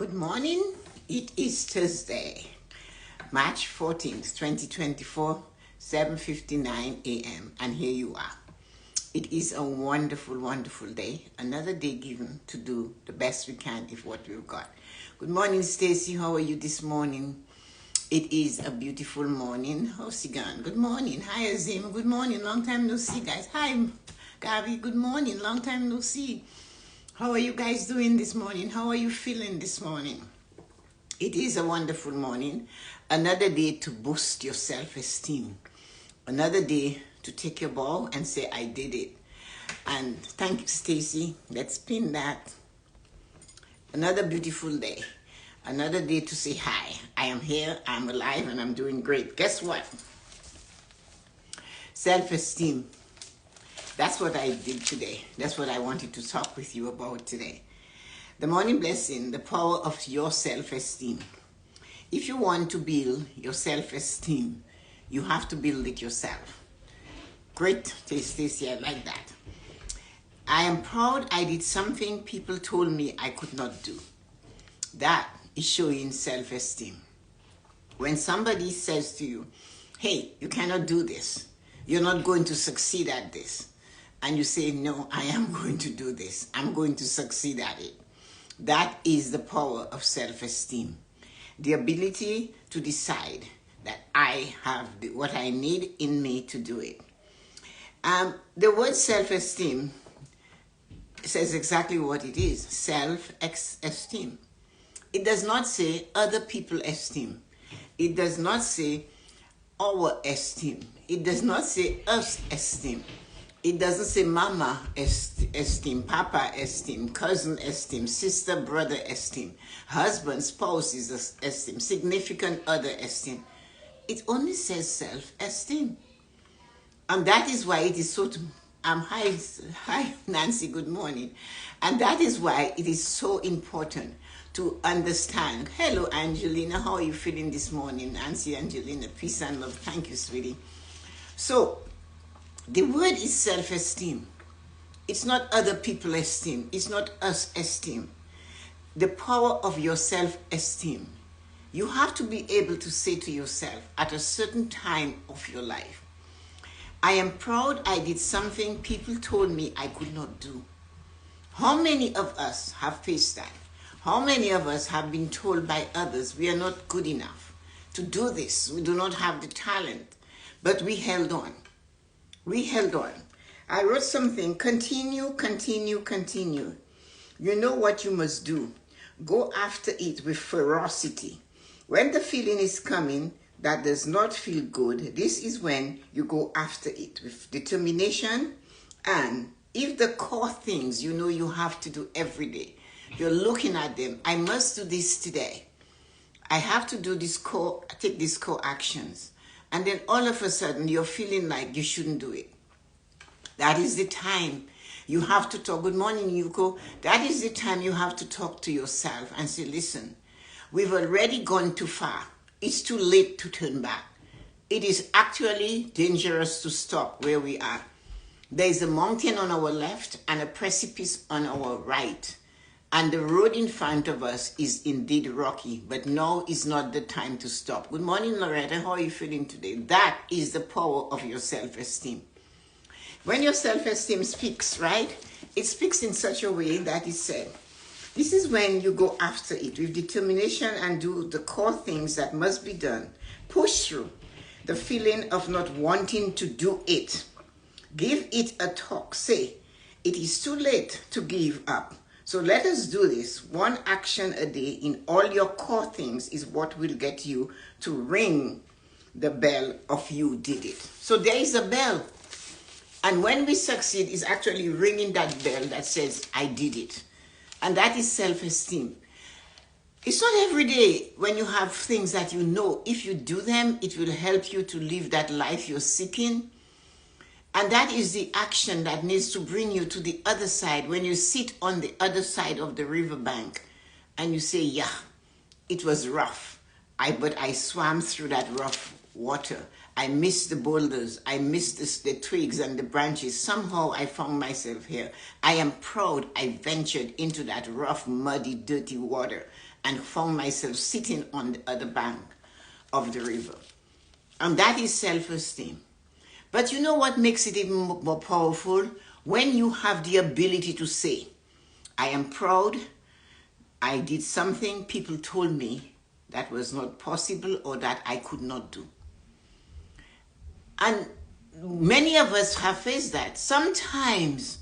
Good morning. It is Thursday, March 14th, 2024, 7:59 a.m. And here you are. It is a wonderful, wonderful day. Another day given to do the best we can with what we've got. Good morning, Stacy. How are you this morning? It is a beautiful morning. How's Sigan? Good morning. Hi, Azim. Good morning. Long time no see, guys. Hi, Gavi. Good morning. Long time no see. How are you guys doing this morning? How are you feeling this morning? It is a wonderful morning. Another day to boost your self-esteem. Another day to take your ball and say, I did it. And thank you, Stacy. Let's pin that. Another beautiful day. Another day to say hi. I am here, I'm alive, and I'm doing great. Guess what? Self-esteem. That's what I did today. That's what I wanted to talk with you about today. The morning blessing, the power of your self-esteem. If you want to build your self-esteem, you have to build it yourself. Great, Stacy, I like that. I am proud I did something people told me I could not do. That is showing self-esteem. When somebody says to you, hey, you cannot do this. You're not going to succeed at this. And you say, no, I am going to do this. I'm going to succeed at it. That is the power of self-esteem. The ability to decide that I have what I need in me to do it. The word self-esteem says exactly what it is. Self-esteem. It does not say other people esteem. It does not say our esteem. It does not say us esteem. It doesn't say mama esteem, papa esteem, cousin esteem, sister, brother esteem, husband, spouse is esteem, significant other esteem. It only says self-esteem. And that is why it is so, hi Nancy, good morning. And that is why it is so important to understand. Hello Angelina, how are you feeling this morning? Nancy, Angelina, peace and love. Thank you, sweetie. So, the word is self-esteem. It's not other people esteem. It's not us esteem. The power of your self-esteem. You have to be able to say to yourself at a certain time of your life, I am proud I did something people told me I could not do. How many of us have faced that? How many of us have been told by others we are not good enough to do this? We do not have the talent, but we held on. We held on. I wrote something, continue, continue, continue. You know what you must do. Go after it with ferocity. When the feeling is coming that does not feel good, this is when you go after it with determination. And if the core things you know you have to do every day, you're looking at them, I must do this today. I have to do this take these core actions. And then all of a sudden, you're feeling like you shouldn't do it. That is the time you have to talk. Good morning, Yuko. That is the time you have to talk to yourself and say, listen, we've already gone too far. It's too late to turn back. It is actually dangerous to stop where we are. There is a mountain on our left and a precipice on our right. And the road in front of us is indeed rocky, but now is not the time to stop. Good morning, Loretta. How are you feeling today? That is the power of your self-esteem. When your self-esteem speaks, right? It speaks in such a way that it said, this is when you go after it with determination and do the core things that must be done. Push through the feeling of not wanting to do it. Give it a talk. Say, it is too late to give up. So let us do this. One action a day in all your core things is what will get you to ring the bell of you did it. So there is a bell. And when we succeed, it's actually ringing that bell that says, I did it. And that is self-esteem. It's not every day when you have things that you know, if you do them, it will help you to live that life you're seeking. And that is the action that needs to bring you to the other side. When you sit on the other side of the riverbank and you say, yeah, it was rough, but I swam through that rough water. I missed the boulders. I missed the twigs and the branches. Somehow I found myself here. I am proud I ventured into that rough, muddy, dirty water. and found myself sitting on the other bank of the river. And that is self-esteem. But you know what makes it even more powerful? When you have the ability to say, I am proud, I did something people told me that was not possible or that I could not do. And many of us have faced that. Sometimes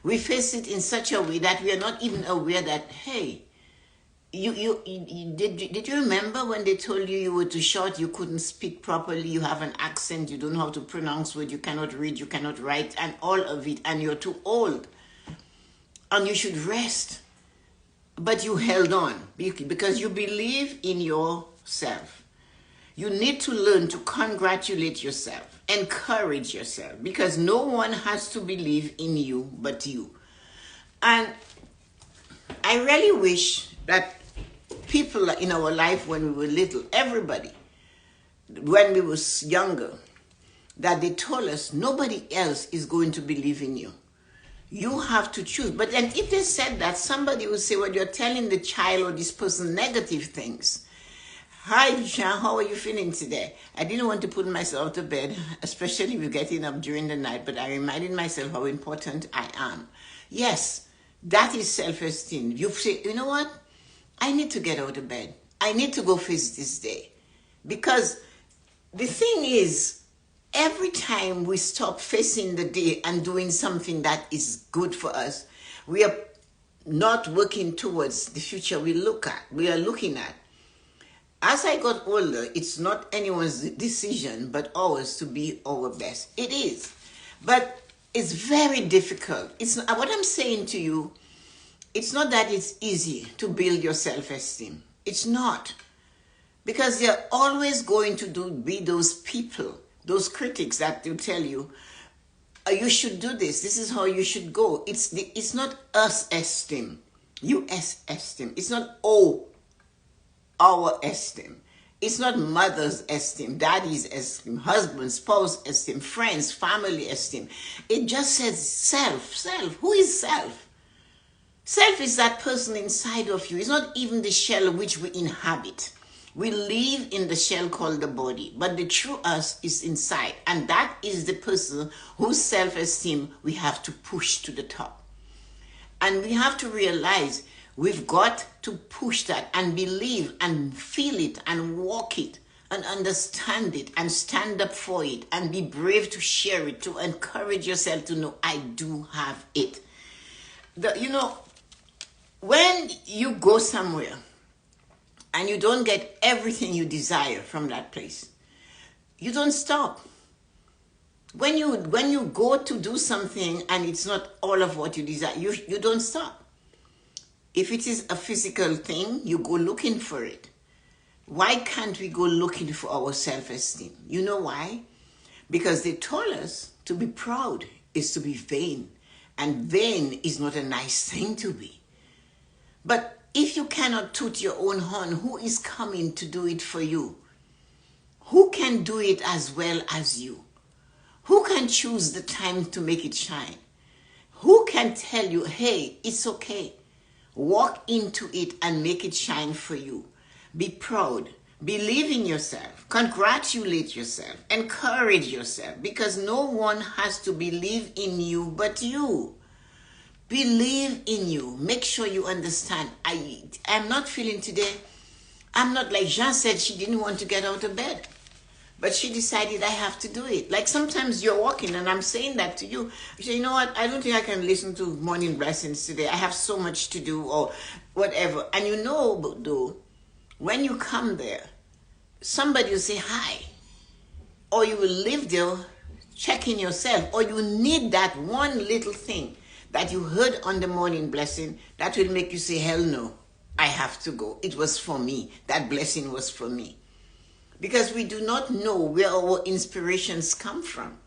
we face it in such a way that we are not even aware that, hey, did you remember when they told you were too short, you couldn't speak properly, you have an accent, you don't know how to pronounce words, you cannot read, you cannot write, and all of it, and you're too old, and you should rest. But you held on because you believe in yourself. You need to learn to congratulate yourself, encourage yourself, because no one has to believe in you but you. And I really wish that people in our life when we were little, everybody, when we were younger, that they told us nobody else is going to believe in you. You have to choose. But then if they said that, somebody would say, well, you're telling the child or this person negative things. Hi, Jean, how are you feeling today? I didn't want to put myself to bed, especially with getting up during the night, but I reminded myself how important I am. Yes, that is self-esteem. You say, you know what? I need to get out of bed. I need to go face this day. Because the thing is, every time we stop facing the day and doing something that is good for us, we are not working towards the future we are looking at. As I got older, it's not anyone's decision but ours to be our best. It is. But it's very difficult. It's not, what I'm saying to you, it's not that it's easy to build your self-esteem. It's not. Because there are always going to be those people, those critics that will tell you, you should do this. This is how you should go. It's not us esteem. You esteem. It's not our esteem. It's not mother's esteem, daddy's esteem, husband, spouse esteem, friends, family esteem. It just says self. Self. Who is self? Self is that person inside of you. It's not even the shell which we inhabit. We live in the shell called the body, but the true us is inside. And that is the person whose self-esteem we have to push to the top. And we have to realize we've got to push that and believe and feel it and walk it and understand it and stand up for it and be brave to share it, to encourage yourself to know, I do have it. When you go somewhere and you don't get everything you desire from that place, you don't stop. When you go to do something and it's not all of what you desire, you don't stop. If it is a physical thing, you go looking for it. Why can't we go looking for our self-esteem? You know why? Because they told us to be proud is to be vain. And vain is not a nice thing to be. But if you cannot toot your own horn, who is coming to do it for you? Who can do it as well as you? Who can choose the time to make it shine? Who can tell you, hey, it's okay. Walk into it and make it shine for you. Be proud. Believe in yourself. Congratulate yourself. Encourage yourself. Because no one has to believe in you but you. Believe in you. Make sure you understand. I'm not feeling today. I'm not like Jean said she didn't want to get out of bed. But she decided I have to do it. Like sometimes you're walking and I'm saying that to you. You say, you know what? I don't think I can listen to morning blessings today. I have so much to do or whatever. And you know, though, when you come there, somebody will say hi. Or you will live there checking yourself. Or you need that one little thing that you heard on the morning blessing that will make you say, hell no, I have to go. It was for me. That blessing was for me. Because we do not know where our inspirations come from.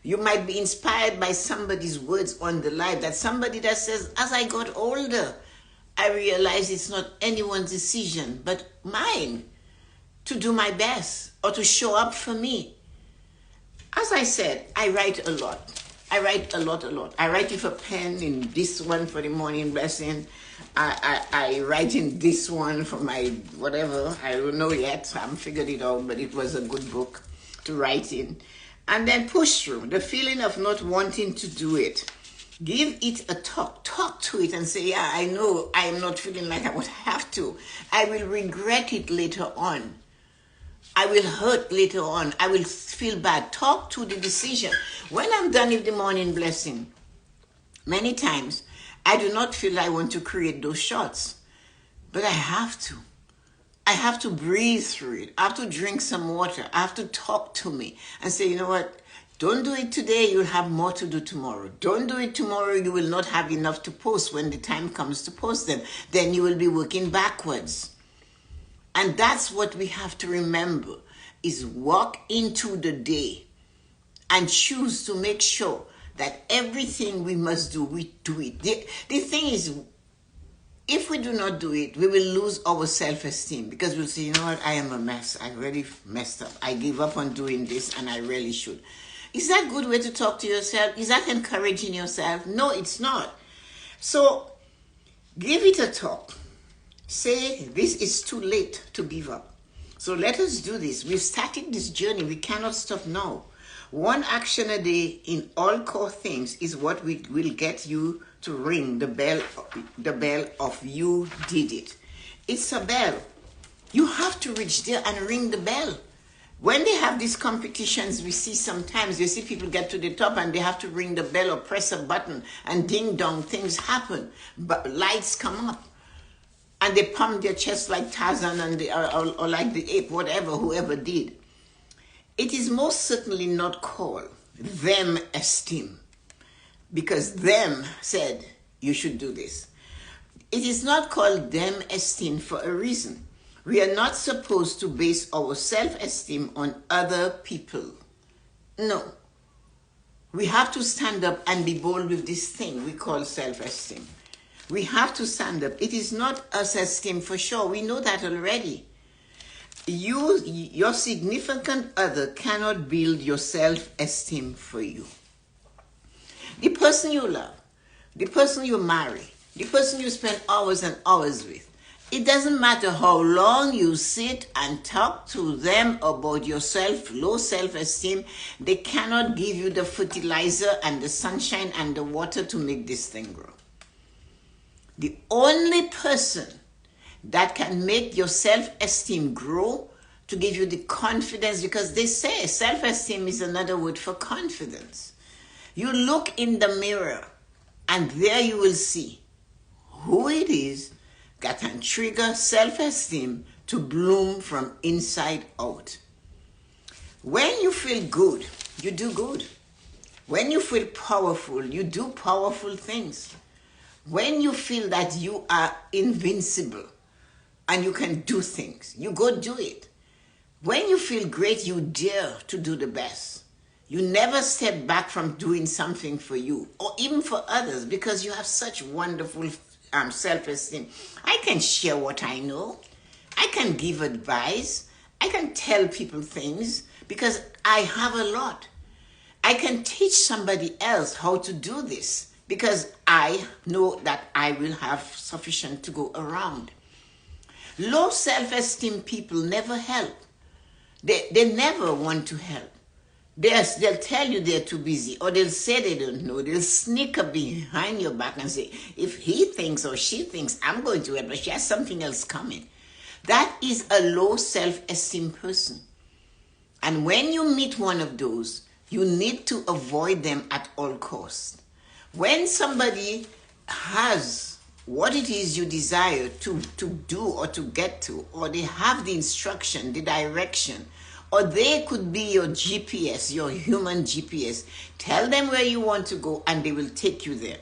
You might be inspired by somebody's words on the live, that somebody that says, as I got older, I realized it's not anyone's decision, but mine to do my best or to show up for me. As I said, I write a lot. I write a lot. I write with a pen in this one for the morning blessing. I write in this one for my whatever. I don't know yet. I haven't figured it out, but it was a good book to write in. And then push through. The feeling of not wanting to do it. Give it a talk. Talk to it and say, yeah, I know I am not feeling like I would have to. I will regret it later on. I will hurt later on. I will feel bad. Talk to the decision. When I'm done with the morning blessing, many times I do not feel I want to create those shots. But I have to. I have to breathe through it. I have to drink some water. I have to talk to me and say, you know what? Don't do it today, you'll have more to do tomorrow. Don't do it tomorrow, you will not have enough to post when the time comes to post them. Then you will be working backwards. And that's what we have to remember, is walk into the day and choose to make sure that everything we must do, we do it. The thing is, if we do not do it, we will lose our self-esteem because we'll say, you know what, I am a mess. I really messed up. I give up on doing this and I really should. Is that a good way to talk to yourself? Is that encouraging yourself? No, it's not. So give it a talk. Say, this is too late to give up. So let us do this. We've started this journey. We cannot stop now. One action a day in all core things is what will get you to ring the bell of you did it. It's a bell. You have to reach there and ring the bell. When they have these competitions, we see sometimes, you see people get to the top and they have to ring the bell or press a button and ding dong, things happen. But lights come up and they pump their chest like Tarzan and or like the ape, whatever, whoever did. It is most certainly not called them esteem because them said you should do this. It is not called them esteem for a reason. We are not supposed to base our self-esteem on other people. No. We have to stand up and be bold with this thing we call self-esteem. We have to stand up. It is not us esteem for sure. We know that already. Your significant other cannot build your self-esteem for you. The person you love, the person you marry, the person you spend hours and hours with, it doesn't matter how long you sit and talk to them about your low self-esteem, they cannot give you the fertilizer and the sunshine and the water to make this thing grow. The only person that can make your self-esteem grow, to give you the confidence, because they say self-esteem is another word for confidence. You look in the mirror and there you will see who it is that can trigger self-esteem to bloom from inside out. When you feel good, you do good. When you feel powerful, you do powerful things. When you feel that you are invincible and you can do things, you go do it. When you feel great, you dare to do the best. You never step back from doing something for you or even for others because you have such wonderful self-esteem. I can share what I know. I can give advice. I can tell people things because I have a lot. I can teach somebody else how to do this because I know that I will have sufficient to go around. Low self-esteem people never help. They never want to help. They'll tell you they're too busy, or they'll say they don't know. They'll sneak up behind your back and say, if he thinks or she thinks I'm going to help, but she has something else coming. That is a low self-esteem person. And when you meet one of those, you need to avoid them at all costs. When somebody has what it is you desire to do or to get to, or they have the instruction, the direction, or they could be your GPS, your human GPS. Tell them where you want to go and they will take you there.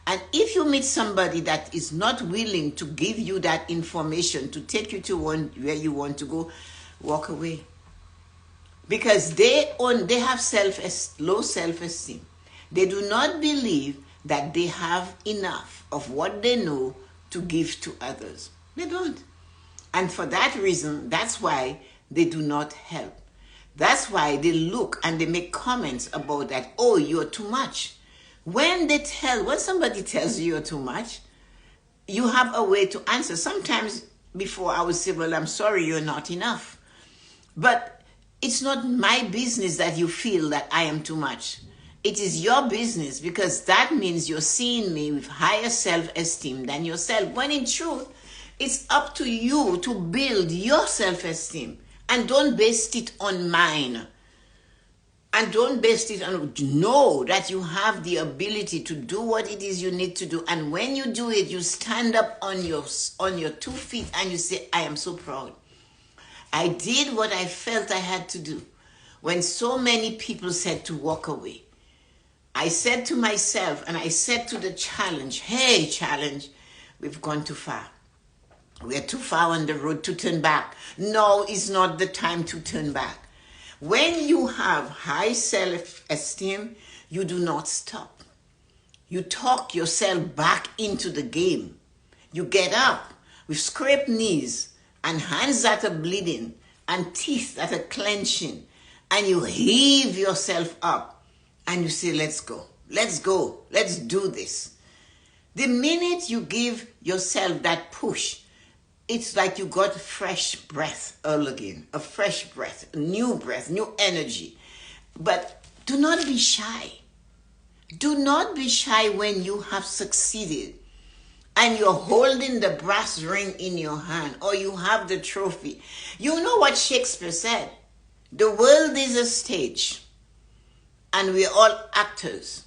And if you meet somebody that is not willing to give you that information, to take you to where you want to go, walk away. Because they have low self-esteem. They do not believe that they have enough of what they know to give to others. They don't. And for that reason, that's why they do not help. That's why they look and they make comments about that, oh, you're too much. When somebody tells you you're too much, you have a way to answer. Sometimes before I would say, well, I'm sorry, you're not enough. But it's not my business that you feel that I am too much. It is your business, because that means you're seeing me with higher self-esteem than yourself. When in truth, it's up to you to build your self-esteem. And don't base it on mine. And don't base it on, know that you have the ability to do what it is you need to do. And when you do it, you stand up on your 2 feet and you say, I am so proud. I did what I felt I had to do. When so many people said to walk away, I said to myself, and I said to the challenge, hey, challenge, we've gone too far. We're too far on the road to turn back. No, it's not the time to turn back. When you have high self-esteem, you do not stop. You talk yourself back into the game. You get up with scraped knees and hands that are bleeding and teeth that are clenching, and you heave yourself up and you say, let's go, let's do this. The minute you give yourself that push, it's like you got fresh breath all again, a fresh breath, a new energy. But do not be shy. Do not be shy when you have succeeded and you're holding the brass ring in your hand, or you have the trophy. You know what Shakespeare said? The world is a stage and we're all actors.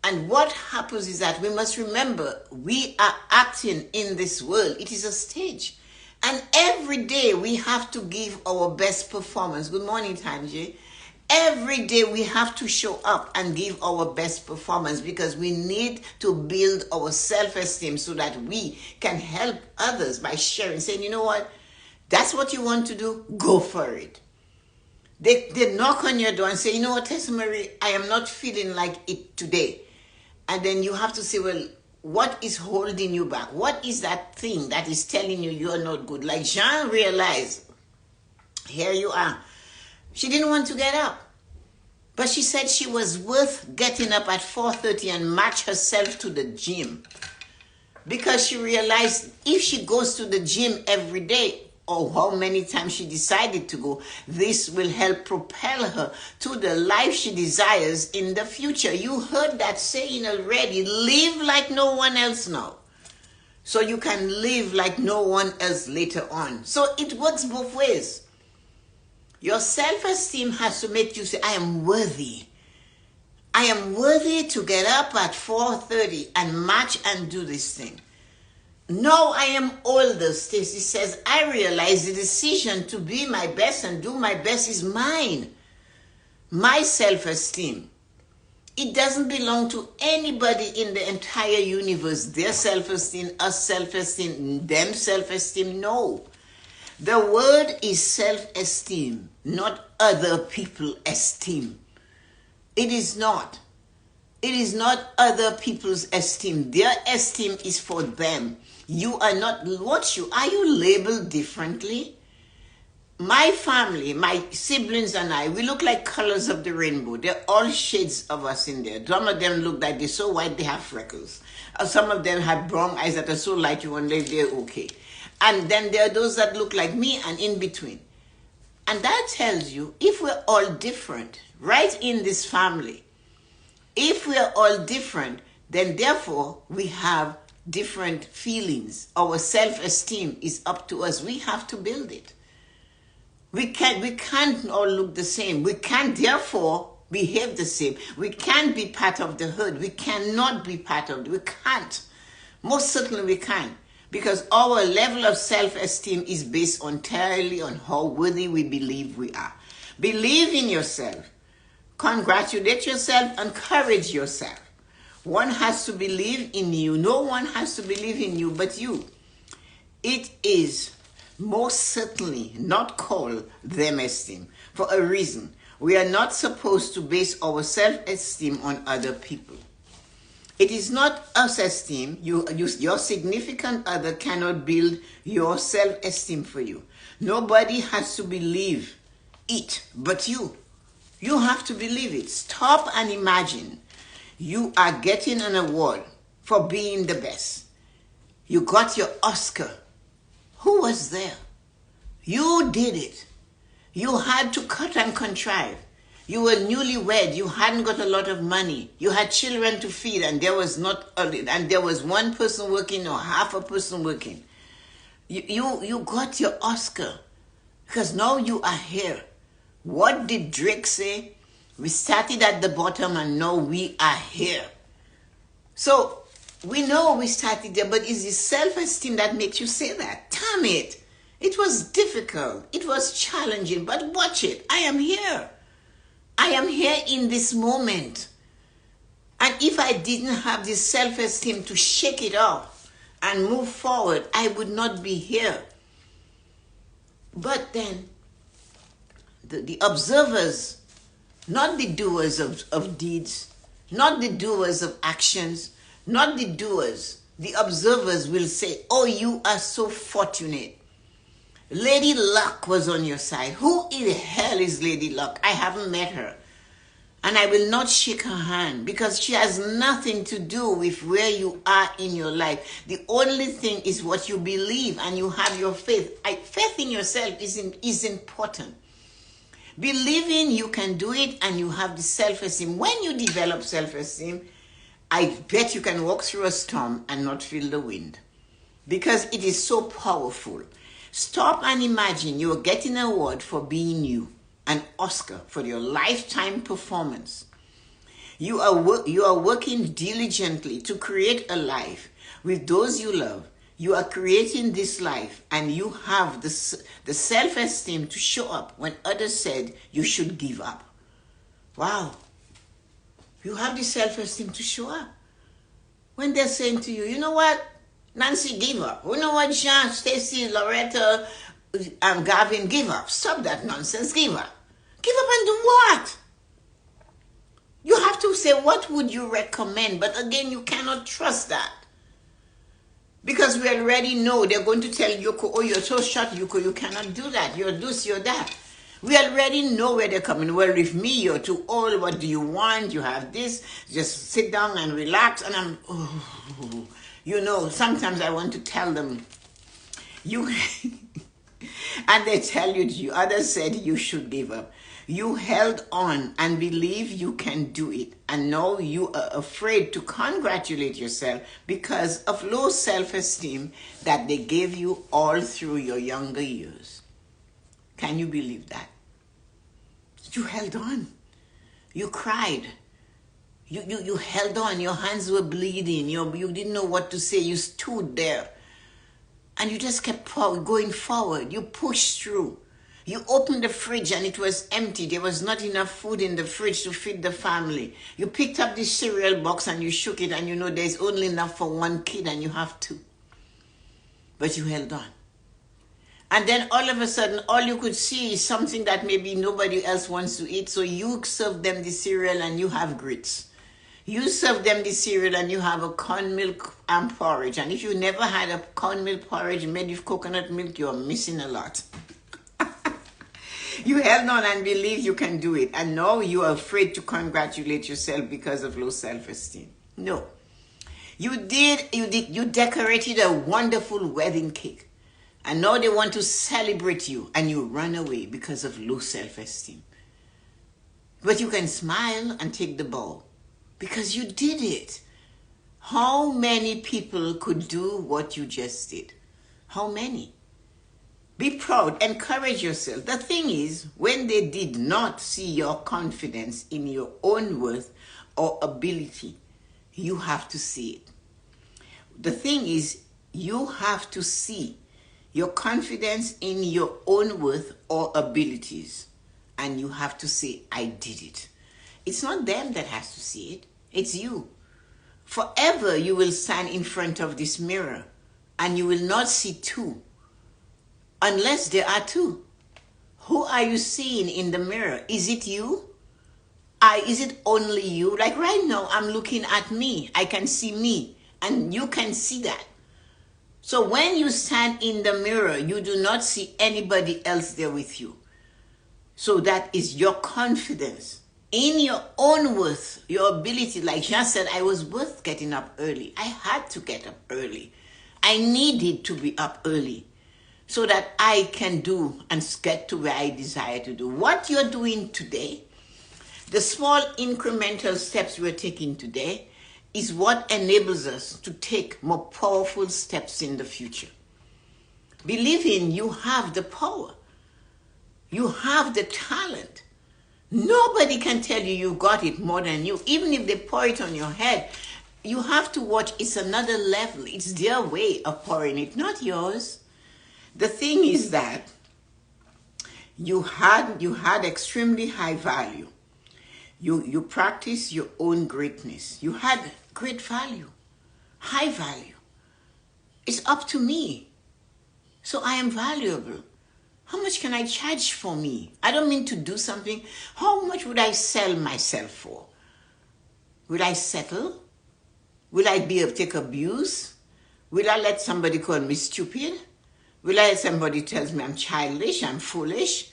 And what happens is that we must remember we are acting in this world. It is a stage. And every day we have to give our best performance. Good morning, Tanji. Every day we have to show up and give our best performance, because we need to build our self-esteem so that we can help others by sharing, saying, you know what, that's what you want to do, go for it. They knock on your door and say, you know what, Tessa-Marie, I am not feeling like it today. And then you have to say, well, what is holding you back? What is that thing that is telling you you're not good? Like Jean realized, here you are. She didn't want to get up. But she said she was worth getting up at 4:30 and match herself to the gym. Because she realized if she goes to the gym every day, or how many times she decided to go, this will help propel her to the life she desires in the future. You heard that saying already, live like no one else now, so you can live like no one else later on. So it works both ways. Your self-esteem has to make you say, I am worthy. I am worthy to get up at 4:30 and march and do this thing. No, I am older, Stacy says. I realize the decision to be my best and do my best is mine. My self-esteem. It doesn't belong to anybody in the entire universe. Their self-esteem, us self-esteem, them self-esteem. No. The word is self-esteem, not other people esteem. It is not. It is not other people's esteem. Their esteem is for them. You are not, are you labeled differently? My family, my siblings and I, we look like colors of the rainbow. They're all shades of us in there. Some of them look like they're so white they have freckles. Some of them have brown eyes that are so light you wonder if they're okay. And then there are those that look like me and in between. And that tells you, if we're all different, right in this family, if we're all different, then therefore we have different feelings. Our self-esteem is up to us. We have to build it. We can't all look the same. We can't therefore behave the same. We can't be part of the herd. We cannot be part of it. We can't. Most certainly we can't. Because our level of self-esteem is based entirely on how worthy we believe we are. Believe in yourself. Congratulate yourself. Encourage yourself. One has to believe in you. No one has to believe in you but you. It is most certainly not called them esteem for a reason. We are not supposed to base our self-esteem on other people. It is not us esteem. Your significant other cannot build your self-esteem for you. Nobody has to believe it but you. You have to believe it. Stop and imagine you are getting an award for being the best. You got your Oscar. Who was there? You did it. You had to cut and contrive. You were newlywed. You hadn't got a lot of money. You had children to feed, and there was one person working or half a person working. You got your Oscar because now you are here. What did Drake say? We started at the bottom and now we are here. So we know we started there, but it's the self-esteem that makes you say that. Damn it. It was difficult. It was challenging, but watch it. I am here. I am here in this moment. And if I didn't have this self-esteem to shake it off and move forward, I would not be here. But then, the observers, not the doers of deeds, not the doers of actions, not the doers, the observers will say, oh, you are so fortunate. Lady Luck was on your side. Who in the hell is Lady Luck? I haven't met her. And I will not shake her hand because she has nothing to do with where you are in your life. The only thing is what you believe and you have your faith. Faith in yourself is important. Believing you can do it and you have the self-esteem. When you develop self-esteem, I bet you can walk through a storm and not feel the wind because it is so powerful. Stop and imagine you're getting an award for being you, an Oscar for your lifetime performance. You are working diligently to create a life with those you love. You are creating this life and you have the self-esteem to show up when others said you should give up. Wow. You have the self-esteem to show up. When they're saying to you, you know what? Nancy, give up. You know what, Jean, Stacy, Loretta, Gavin, give up. Stop that nonsense. Give up. Give up and do what? You have to say, what would you recommend? But again, you cannot trust that. Because we already know they're going to tell Yoko, oh, you're so short, Yoko, you cannot do that. You're this, you're that. We already know where they're coming. Well, with me, you're too old. What do you want? You have this. Just sit down and relax. And you know, sometimes I want to tell them, you, and they tell you, others said you should give up. You held on and believe you can do it. And now you are afraid to congratulate yourself because of low self-esteem that they gave you all through your younger years. Can you believe that? You held on. You cried. You held on. Your hands were bleeding. You didn't know what to say. You stood there. And you just kept going forward. You pushed through. You opened the fridge and it was empty. There was not enough food in the fridge to feed the family. You picked up the cereal box and you shook it and you know there's only enough for one kid and you have two. But you held on. And then all of a sudden, all you could see is something that maybe nobody else wants to eat. So you serve them the cereal and you have grits. You serve them the cereal and you have a corn milk and porridge. And if you never had a corn milk porridge made with coconut milk, you're missing a lot. You held on and believe you can do it. And now you are afraid to congratulate yourself because of low self-esteem. No. You decorated a wonderful wedding cake. And now they want to celebrate you and you run away because of low self-esteem. But you can smile and take the bow because you did it. How many people could do what you just did? How many? Be proud, encourage yourself. The thing is, when they did not see your confidence in your own worth or ability, you have to see it. The thing is, you have to see your confidence in your own worth or abilities. And you have to say, I did it. It's not them that has to see it. It's you. Forever you will stand in front of this mirror and you will not see two. Unless there are two. Who are you seeing in the mirror? Is it you? Is it only you? Like right now, I'm looking at me. I can see me. And you can see that. So when you stand in the mirror, you do not see anybody else there with you. So that is your confidence in your own worth, your ability. Like Jean said, I was worth getting up early. I had to get up early. I needed to be up early so that I can do and get to where I desire to do. What you're doing today, the small incremental steps we're taking today, is what enables us to take more powerful steps in the future. Believing you have the power. You have the talent. Nobody can tell you you got it more than you. Even if they pour it on your head, you have to watch. It's another level. It's their way of pouring it, not yours. The thing is that you had extremely high value. You practice your own greatness. You had great value, high value. It's up to me. So I am valuable. How much can I charge for me? I don't mean to do something. How much would I sell myself for? Will I settle? Will I take abuse? Will I let somebody call me stupid? Will I let somebody tell me I'm childish, I'm foolish?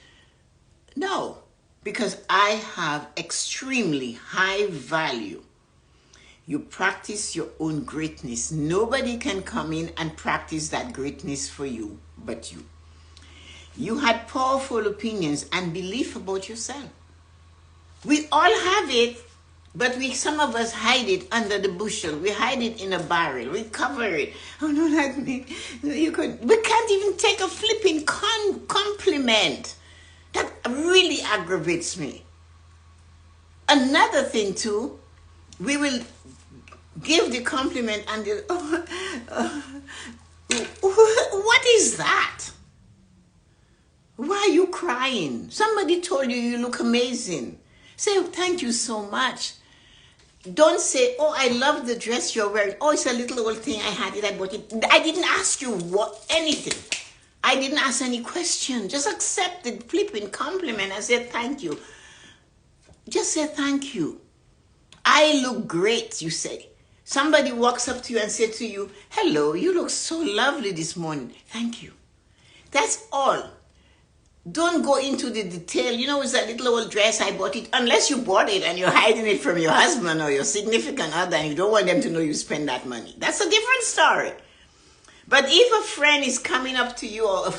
No, because I have extremely high value. You practice your own greatness. Nobody can come in and practice that greatness for you but you. You had powerful opinions and belief about yourself. We all have it, but some of us hide it under the bushel. We hide it in a barrel. We cover it. Oh, no, not me. We can't even take a flipping compliment. That really aggravates me. Another thing, too, we will give the compliment and what is that? Why are you crying? Somebody told you you look amazing. Say, oh, thank you so much. Don't say, oh, I love the dress you're wearing. Oh, it's a little old thing. I had it. I bought it. I didn't ask you anything. I didn't ask any question. Just accept the flipping compliment and say thank you. Just say thank you. I look great, you say. Somebody walks up to you and says to you, hello, you look so lovely this morning. Thank you. That's all. Don't go into the detail. You know, it's a little old dress, I bought it. Unless you bought it and you're hiding it from your husband or your significant other and you don't want them to know you spend that money. That's a different story. But if a friend is coming up to you or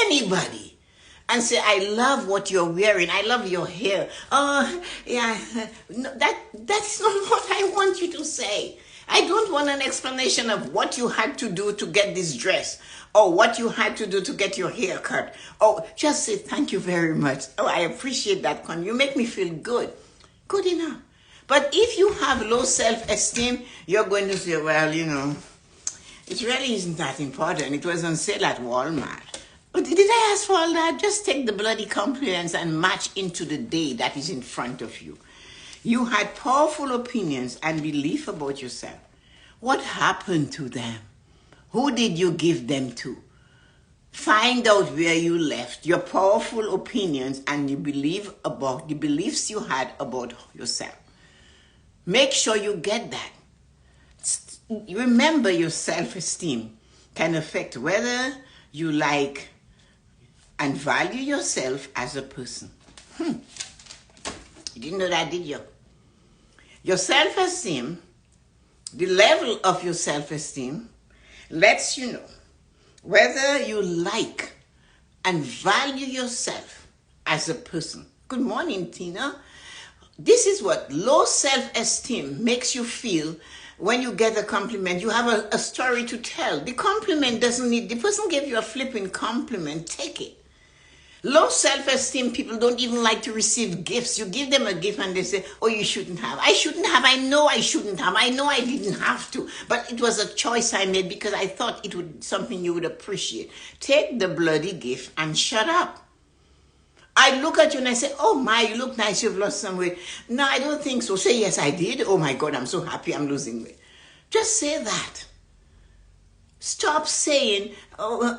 anybody and say, I love what you're wearing, I love your hair. Oh, yeah, no, that's not what I want you to say. I don't want an explanation of what you had to do to get this dress or what you had to do to get your hair cut. Oh, just say thank you very much. Oh, I appreciate that. You make me feel good. Good enough. But if you have low self-esteem, you're going to say, well, you know, it really isn't that important. It was on sale at Walmart. But did I ask for all that? Just take the bloody compliments and match into the day that is in front of you. You had powerful opinions and belief about yourself. What happened to them? Who did you give them to? Find out where you left your powerful opinions and you believe about the beliefs you had about yourself. Make sure you get that. Remember, your self-esteem can affect whether you like and value yourself as a person. You didn't know that, did you? Your self-esteem, the level of your self-esteem, lets you know whether you like and value yourself as a person. Good morning, Tina. This is what low self-esteem makes you feel when you get a compliment. You have a story to tell. The compliment doesn't need, the person gave you a flipping compliment, take it. Low self-esteem people don't even like to receive gifts. You give them a gift and they say, oh, you shouldn't have. I shouldn't have. I know I shouldn't have. I know I didn't have to. But it was a choice I made because I thought it would something you would appreciate. Take the bloody gift and shut up. I look at you and I say, oh my, you look nice. You've lost some weight. No, I don't think so. Say, yes, I did. Oh my God, I'm so happy I'm losing weight. Just say that. Stop saying, oh,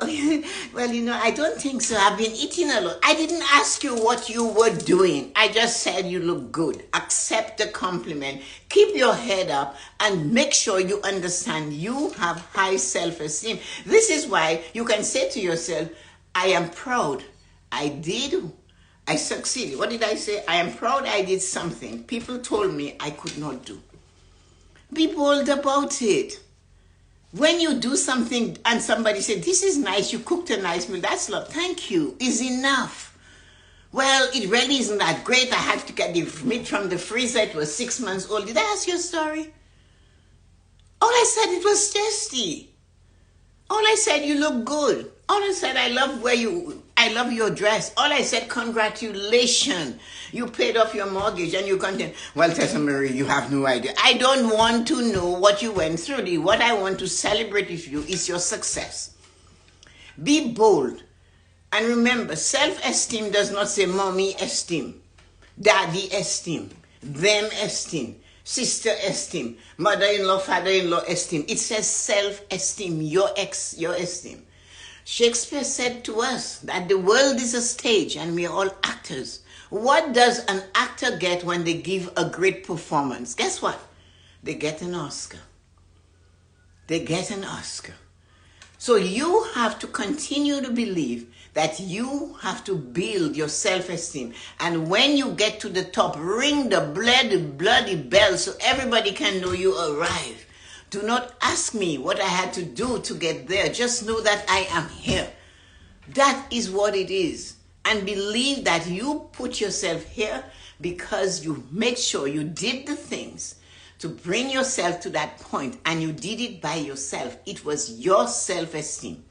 well, you know, I don't think so. I've been eating a lot. I didn't ask you what you were doing. I just said you look good. Accept the compliment. Keep your head up and make sure you understand you have high self-esteem. This is why you can say to yourself, I am proud. I succeeded. What did I say? I am proud I did something people told me I could not do. Be bold about it. When you do something and somebody said, this is nice, you cooked a nice meal, that's love. Thank you is enough. Well, it really isn't that great. I had to get the meat from the freezer. It was 6 months old. Did I ask you a story? All I said, it was tasty. All I said, you look good. All I said, I love your dress. All I said, congratulations. You paid off your mortgage and you continue. Well, Tessa-Marie, you have no idea. I don't want to know what you went through. What I want to celebrate with you is your success. Be bold. And remember, self-esteem does not say mommy esteem, daddy esteem, them esteem, sister esteem, mother-in-law, father-in-law esteem. It says self-esteem, your esteem. Shakespeare said to us that the world is a stage and we are all actors. What does an actor get when they give a great performance? Guess what? They get an Oscar. They get an Oscar. So you have to continue to believe that you have to build your self-esteem. And when you get to the top, ring the bloody bell so everybody can know you arrived. Do not ask me what I had to do to get there. Just know that I am here. That is what it is. And believe that you put yourself here because you make sure you did the things to bring yourself to that point, and you did it by yourself. It was your self-esteem.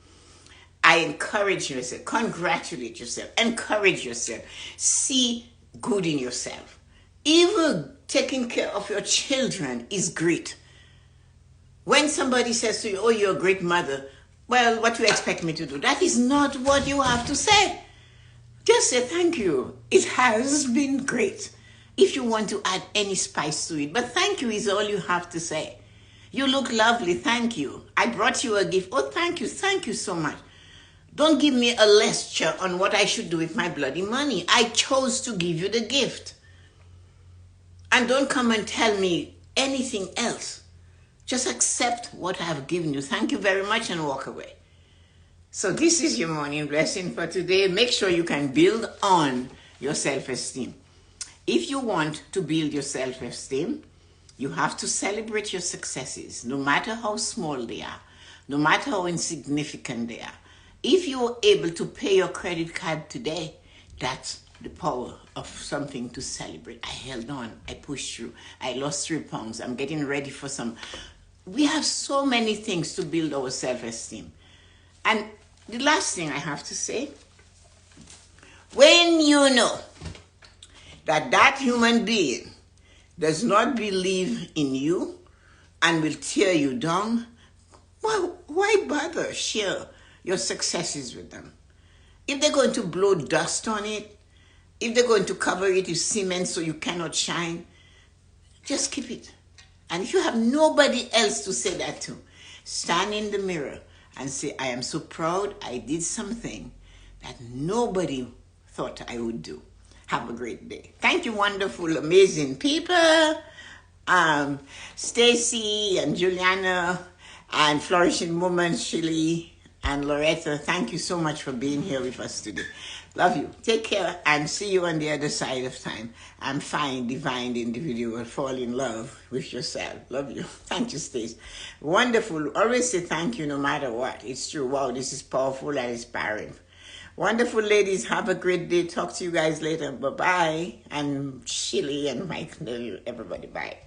I encourage yourself, congratulate yourself, encourage yourself, see good in yourself. Even taking care of your children is great. When somebody says to you, oh, you're a great mother, well, what do you expect me to do? That is not what you have to say. Just say thank you. It has been great. If you want to add any spice to it, but thank you is all you have to say. You look lovely, thank you. I brought you a gift. Oh, thank you so much. Don't give me a lecture on what I should do with my bloody money. I chose to give you the gift. And don't come and tell me anything else. Just accept what I have given you. Thank you very much and walk away. So this is your morning blessing for today. Make sure you can build on your self-esteem. If you want to build your self-esteem, you have to celebrate your successes, no matter how small they are, no matter how insignificant they are. If you are able to pay your credit card today, that's the power of something to celebrate. I held on, I pushed through, I lost 3 pounds, I'm getting ready for some. We have so many things to build our self-esteem. And the last thing I have to say, when you know that that human being does not believe in you and will tear you down, well, why bother share your successes with them? If they're going to blow dust on it, if they're going to cover it with cement so you cannot shine, just keep it. And if you have nobody else to say that to, stand in the mirror and say, I am so proud I did something that nobody thought I would do. Have a great day. Thank you, wonderful, amazing people. Stacy and Juliana and Flourishing Moments, Shirley and Loretta, thank you so much for being here with us today. Love you. Take care and see you on the other side of time. And find divine individual. Fall in love with yourself. Love you. Thank you, Stace. Wonderful. Always say thank you no matter what. It's true. Wow, this is powerful and inspiring. Wonderful ladies. Have a great day. Talk to you guys later. Bye-bye. And Shirley and Mike, everybody. Bye.